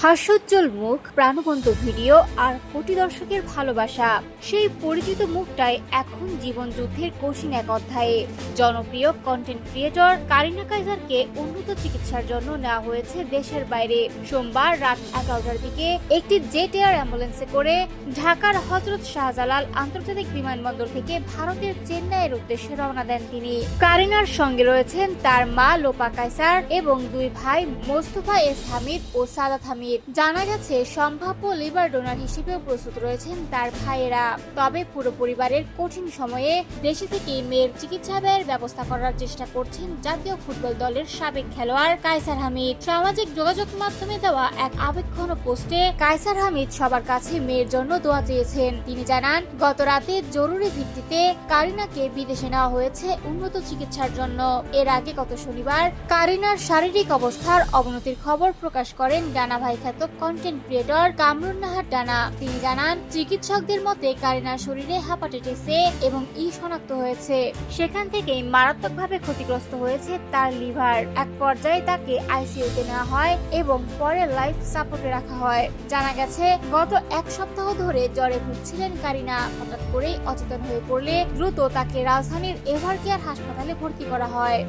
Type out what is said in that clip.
হাস্যোজ্জ্বল মুখ, প্রাণবন্ত ভিডিও আর কোটি দর্শকের ভালোবাসা, সেই পরিচিত মুখটাই এখন জীবন যুদ্ধের কঠিন এক অধ্যায়ে। জনপ্রিয় কন্টেন্ট ক্রিয়েটর কারিনা কাইসারকে উন্নত চিকিৎসার জন্য নেওয়া হয়েছে দেশের বাইরে। সোমবার রাত 11টার দিকে একটি জেট এয়ার অ্যাম্বুলেন্সে করে ঢাকার হযরত শাহজালাল আন্তর্জাতিক বিমানবন্দর থেকে ভারতের চেন্নাইয়ের উদ্দেশ্যে রওনা দেন তিনি। কারিনার সঙ্গে রয়েছেন তার মা লোপা কাইসার এবং দুই ভাই মোস্তফা এস হামিদ ও সাদাত হামিদ। জানা গেছে সম্ভাব্য লিভার ডোনার হিসেবেও প্রস্তুত রয়েছেন তার ভাইয়েরা। তবে পুরো পরিবারের কঠিন সময়ে দেশে থেকে মেয়ের চিকিৎসা ব্যয়ের ব্যবস্থা করার চেষ্টা করছেন জাতীয় ফুটবল দলের সাবেক খেলোয়াড় কাইসার হামিদ। সামাজিক যোগাযোগ মাধ্যমে দেওয়া এক আবেগঘন পোস্টে কাইসার হামিদ সবার কাছে মেয়ের জন্য দোয়া চেয়েছেন। তিনি জানান, গত রাতে জরুরি ভিত্তিতে কারিনাকে বিদেশে নেওয়া হয়েছে উন্নত চিকিৎসার জন্য। এর আগে গত শনিবার কারিনার শারীরিক অবস্থার অবনতির খবর প্রকাশ করেন ডানা ভাই খ্যাত কন্টেন্ট ক্রিয়েটর কামরুন নাহার ডানা। তিনি জানান, চিকিৎসকদের মতে কারিনার শরীরে হেপাটাইটিস এ এবং ই শনাক্ত হয়েছে। সেখান থেকেই মারাত্মকভাবে ক্ষতিগ্রস্ত হয়েছে তার লিভার। এক পর্যায়ে তাকে আইসিইউতে নেওয়া হয় এবং পরে লাইফ সাপোর্টে রাখা হয়। জানা গেছে, গত এক সপ্তাহ ধরে জ্বরে ভুগছিলেন কারিনা। হঠাৎ করেই অচেতন হয়ে পড়লে দ্রুত তাকে রাজধানীর এভার কেয়ার হাসপাতালে ভর্তি করা হয়।